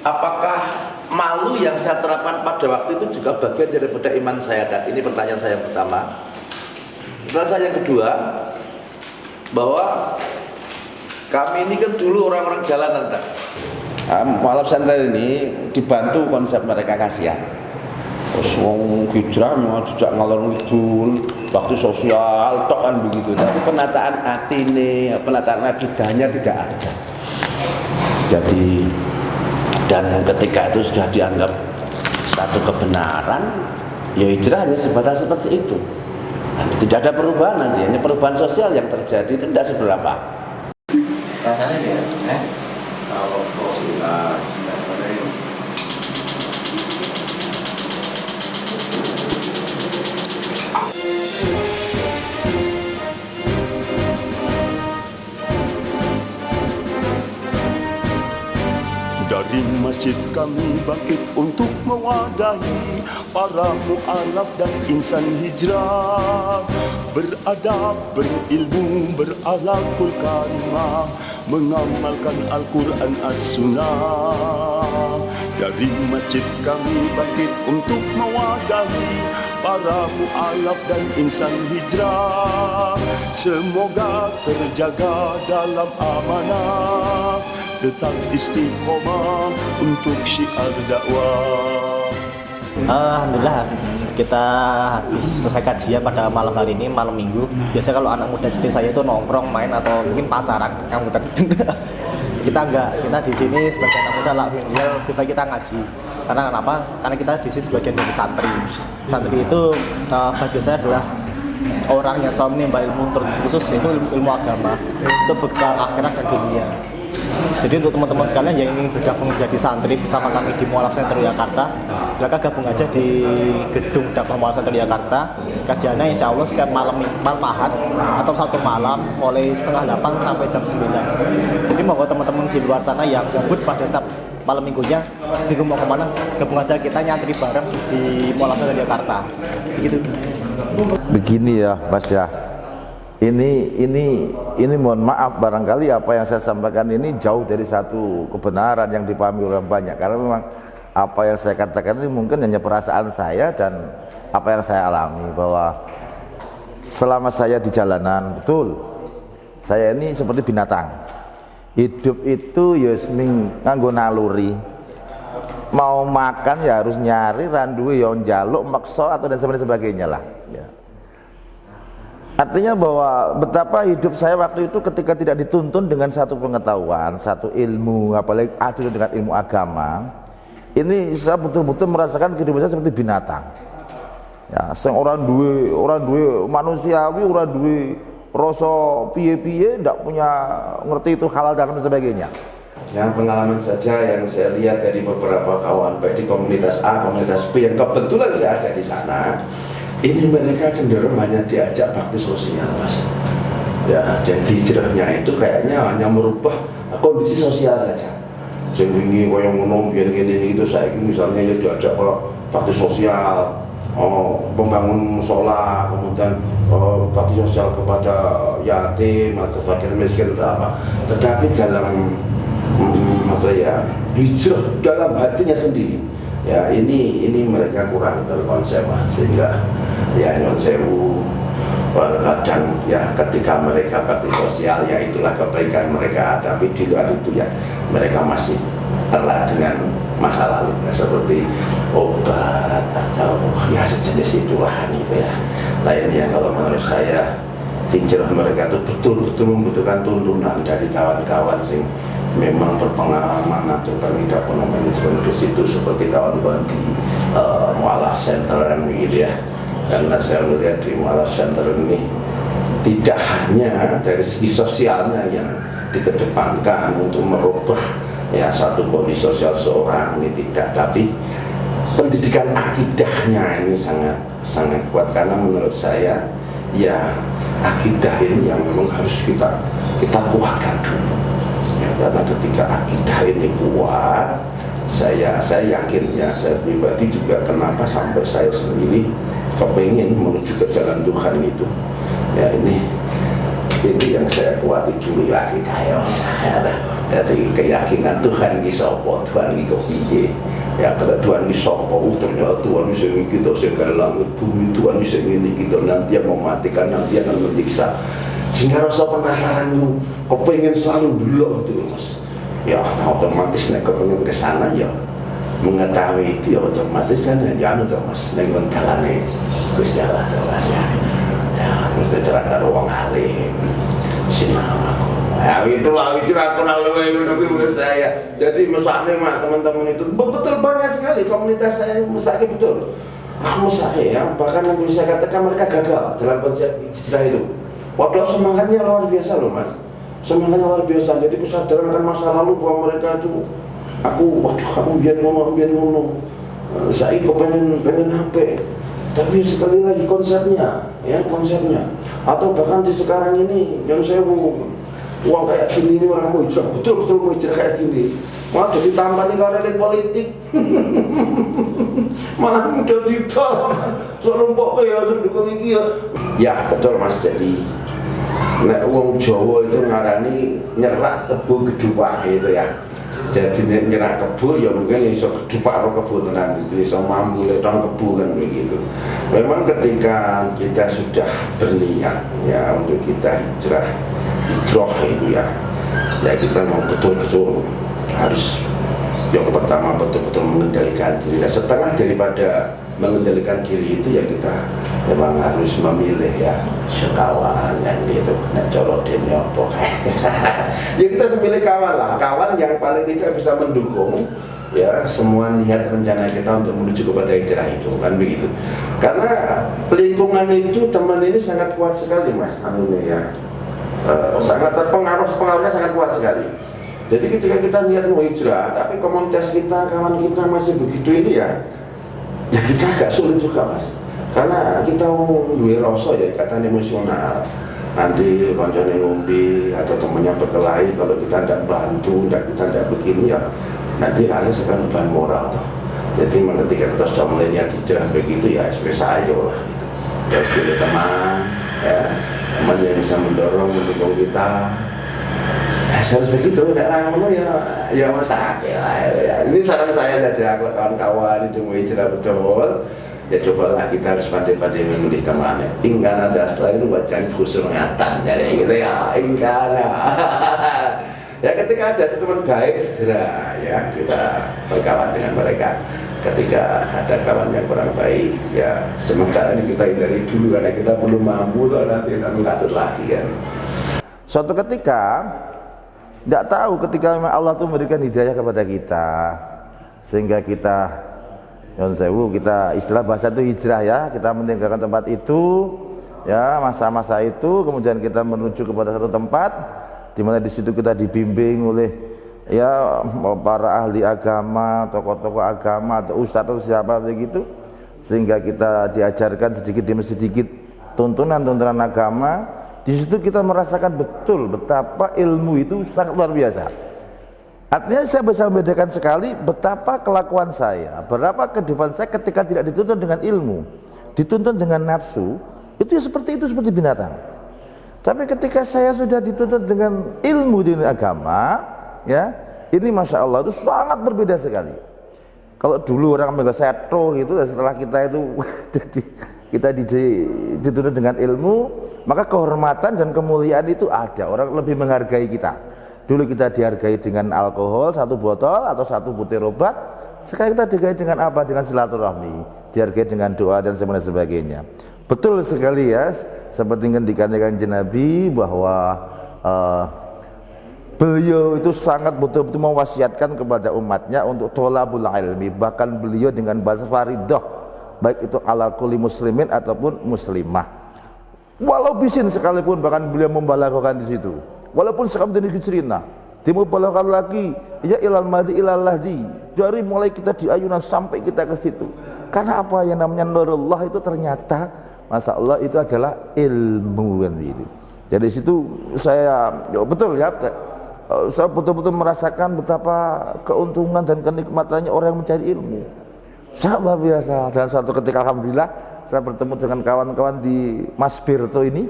apakah malu yang saya terapkan pada waktu itu juga bagian daripada iman saya? Dan ini pertanyaan saya yang pertama. Pertanyaan saya yang kedua, bahwa kami ini kan dulu orang-orang jalanan, tak? Mualaf Center ini dibantu konsep mereka kasihan. Terus wong hijrah mau dijak ngalor ngidul, waktu sosial tok kan begitu. Tapi penataan hati ini, penataan akidahnya tidak ada. Jadi dan ketika itu sudah dianggap satu kebenaran, ya hijrah hanya sebatas seperti itu. Dan tidak ada perubahan nanti, hanya perubahan sosial yang terjadi itu tidak seberapa. Rasanya sih ya, kalau sudah dari masjid kami bangkit untuk mewadahi para mu'alaf dan insan hijrah, beradab, berilmu, berakhlakul karimah, mengamalkan Al-Quran As-Sunnah. Dari masjid kami bangkit untuk mewadahi para mu'alaf dan insan hijrah, semoga terjaga dalam amanah, tetap istiqomah untuk syiar dakwah. Alhamdulillah kita habis selesai kajian pada malam hari ini, malam minggu. Biasanya kalau anak muda seperti saya itu nongkrong, main atau mungkin pacaran yang muter. Kita enggak, kita di sini sebagai anak muda lah, ya lebih baik kita ngaji. Karena kenapa? Karena kita di sini sebagian dari santri. Santri itu bagi saya adalah orang yang selalu menimba ilmu terkhusus, yaitu ilmu agama. Itu bekal akhirat dan dunia. Jadi untuk teman-teman sekalian yang ingin bergabung menjadi santri bersama kami di Mualaf Center Jakarta, silakan gabung aja di gedung dakwah Mualaf Center Jakarta. Kajiannya insya Allah setiap malam Ahad atau satu malam mulai setengah 8 sampai jam 9. Jadi mohon teman-teman di luar sana yang gabut pada setiap malam minggunya, bingung mau kemana, gabung aja kita nyantri bareng di Mualaf Center Jakarta. Begitu. Begini ya Mas ya. Ini mohon maaf barangkali apa yang saya sampaikan ini jauh dari satu kebenaran yang dipahami orang banyak, karena memang apa yang saya katakan ini mungkin hanya perasaan saya dan apa yang saya alami, bahwa selama saya di jalanan, betul saya ini seperti binatang. Hidup itu ya nganggo naluri, mau makan ya harus nyari, randuwe ya njaluk, maksa atau dan sebagainya lah ya. Artinya bahwa betapa hidup saya waktu itu ketika tidak dituntun dengan satu pengetahuan, satu ilmu, apalagi adil dengan ilmu agama, ini saya betul-betul merasakan kehidupan saya seperti binatang. Ya, orang duwe manusiawi, orang duwe rasa piye-piye, tidak punya ngerti itu halal dan sebagainya. Yang pengalaman saja yang saya lihat dari beberapa kawan baik di komunitas A, komunitas B yang kebetulan saya ada di sana. Ini mereka cenderung hanya diajak bakti sosial, Mas. Ya, jadi hijrahnya itu kayaknya hanya merubah kondisi sosial saja. Jadi ini koyo ngono biar gini itu saya misalnya ya diajak ke bakti sosial, pembangun musola, kemudian bakti sosial kepada yatim atau fakir miskin atau apa. Tetapi dalam hijrah dalam hatinya sendiri. Ya ini mereka kurang terkonsep, sehingga ya non sewu kadang ya ketika mereka bakti sosial ya itulah kebaikan mereka, tapi di luar itu ya mereka masih terlah dengan masa lalu seperti obat atau ya sejenis itulah gitu ya. Lainnya kalau menurut saya hijrah mereka itu betul-betul membutuhkan tuntunan dari kawan-kawan sing memang berpengalaman atau pengidap manajemen di situ seperti kawan-kawan di Mualaf Center gitu ya. Karena saya melihat di Mualaf Center ini tidak hanya dari segi sosialnya yang dikedepankan untuk merubah ya satu kondisi sosial seorang ini tidak, tapi pendidikan akidahnya ini sangat kuat, karena menurut saya ya akidah ini yang memang harus kita kuatkan dulu. Ya, karena ketika akidah ini kuat, saya yakin ya, saya pribadi juga kenapa sampai saya sendiri kepengen menuju ke jalan Tuhan itu. Ya ini yang saya kuati dulu ya akidah ya. Jadi keyakinan Tuhan ki sapa, Tuhan ki kepiye. Ya kata Tuhan ki sapa, ternyata Tuhan bisa kita segala langit bumi, Tuhan bisa ngene kita nanti yang mematikan, nanti akan menyiksa. Sehingga rasa penasaran itu kepengen selalu dulu itu Mas. Ya otomatis nek kepengen ke sana ya mengetahui itu ya otomatis kan ya anu to Mas, nek dalane Gusti Allah to Mas ya. Ya mesti cerah karo wong alim. Sinau aku. Ya itu aku lalu menurut saya. Jadi mesake Mas teman-teman itu betul banyak sekali komunitas saya mesake betul. Aku mesake ya, bahkan yang bisa katakan mereka gagal dalam konsep hijrah itu. Padahal semangatnya luar biasa loh Mas. Semangatnya luar biasa. Jadi kesadaran akan masa lalu bahwa mereka itu aku biar ngono. Saya kok pengen HP. Tapi sekali lagi konsepnya. Atau bahkan di sekarang ini yang saya uang kayak gini ini orang mau hijrah, betul-betul mau hijrah kayak gini. Malah jadi tambah nih karena elit politik. Malah udah tidak Mas. Soalnya pokoknya ya sudah dukung iki ya. Ya betul Mas, jadi nek wong Jawa itu ngarani nyerak kebo gedupak itu ya. Jadi nyerak kebo ya mungkin iso gedupak karo kebo tenan itu iso mambu letong kebo kan begitu. Memang ketika kita sudah berniat ya untuk kita hijrah itu ya kita mau betul-betul harus yang pertama betul-betul mengendalikan diri. Nah, setengah daripada mengendalikan diri itu ya kita memang harus memilih ya sekawan kan gitu. Nah corotinnya apa ya kita memilih kawan lah, kawan yang paling tidak bisa mendukung ya semua niat rencana kita untuk menuju kepada hijrah itu kan begitu. Karena lingkungan itu teman ini sangat kuat sekali Mas anunya ya. Sangat pengaruhnya sangat kuat sekali. Jadi ketika kita niat mau hijrah tapi komunitas kita, kawan kita masih begitu ini ya kita agak sulit juga Mas. Karena kita duwe rasa ya ikatan emosional. Nanti kancane ngombe atau temannya berkelahi kalau kita tidak bantu, kita tidak begini ya nanti harus akan beban moral toh. Jadi ketika kita sudah mulai niat hijrah begitu ya biasa aja lah gitu. Ya pilih teman ya, teman yang bisa mendorong, mendukung kita. Harus begitu, tidak ramah ya masak ya. Ini saran saya saja kawan-kawan itu mau hijrah betul. Ya cobalah kita harus pandai-pandai memilih teman. Ingkana ada selain wajah khusus ngatan jadi gitu ya. Ingkana. Ya ketika ada teman baik segera ya kita berkawan dengan mereka. Ketika ada kawan yang kurang baik ya sementara ini kita hindari dulu karena kita belum mampu nanti mengatur lagi kan. Suatu ketika tidak tahu ketika memang Allah itu memberikan hidayah kepada kita sehingga kita kita istilah bahasa itu hijrah ya, kita meninggalkan tempat itu ya masa-masa itu kemudian kita menuju kepada satu tempat di mana di situ kita dibimbing oleh ya para ahli agama, tokoh-tokoh agama atau ustadz atau siapa begitu sehingga kita diajarkan sedikit demi sedikit tuntunan-tuntunan agama. Di situ kita merasakan betul betapa ilmu itu sangat luar biasa. Artinya saya bisa membedakan sekali betapa kelakuan saya, berapa kehidupan saya ketika tidak dituntun dengan ilmu, dituntun dengan nafsu, itu seperti binatang. Tapi ketika saya sudah dituntun dengan ilmu di agama, ya ini masya Allah itu sangat berbeda sekali. Kalau dulu orang menganggap seto gitu, setelah kita itu kita dituntun dengan ilmu, maka kehormatan dan kemuliaan itu ada. Orang lebih menghargai kita. Dulu kita dihargai dengan alkohol 1 botol atau 1 butir obat. Sekarang kita dihargai dengan apa? Dengan silaturahmi, dihargai dengan doa dan sebagainya. Betul sekali ya, seperti yang dikatakan Nabi bahwa beliau itu sangat betul-betul mewasiatkan kepada umatnya untuk tholabul ilmi. Bahkan beliau dengan bahasa faridah, baik itu ala kulli muslimin ataupun muslimah. Walau bisin sekalipun bahkan beliau membalaghahkan di situ. Walaupun sekarang dari hijrina, dimubalaghahkan lagi ya ilal madi ilal lahdi. Dari mulai kita di ayunan sampai kita ke situ. Karena apa yang namanya nurullah itu ternyata masya Allah itu adalah ilmu kan begitu. Jadi situ saya betul ya. Saya betul-betul merasakan betapa keuntungan dan kenikmatannya orang yang mencari ilmu. Sangat luar biasa. Dan suatu ketika alhamdulillah saya bertemu dengan kawan-kawan di Mas Birto ini,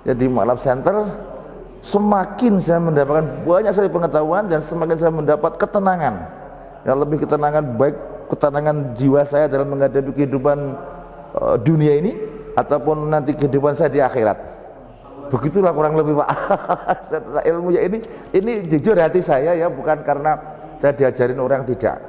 jadi Ma'lab Center. semakin saya mendapatkan banyak sekali pengetahuan dan semakin saya mendapat ketenangan, yang lebih ketenangan, baik ketenangan jiwa saya dalam menghadapi kehidupan dunia ini ataupun nanti kehidupan saya di akhirat. Begitulah kurang lebih Pak. Ilmu ya ini jujur hati saya ya, bukan karena saya diajarin orang, tidak.